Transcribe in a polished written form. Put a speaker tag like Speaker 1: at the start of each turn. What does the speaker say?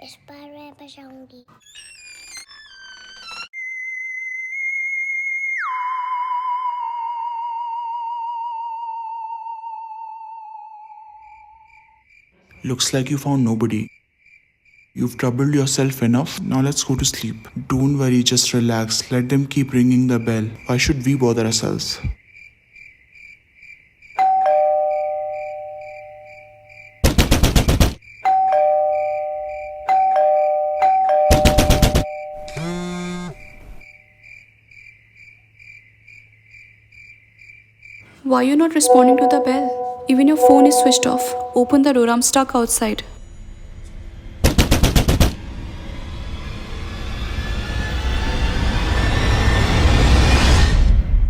Speaker 1: इस बार मैं बचाऊंगी।
Speaker 2: Looks like you found nobody. You've troubled yourself enough, now let's go to sleep. Don't worry, just relax. Let them keep ringing the bell. Why should we bother ourselves?
Speaker 3: Why are you not responding to the bell? Even your phone is switched off. Open the door, I'm stuck outside.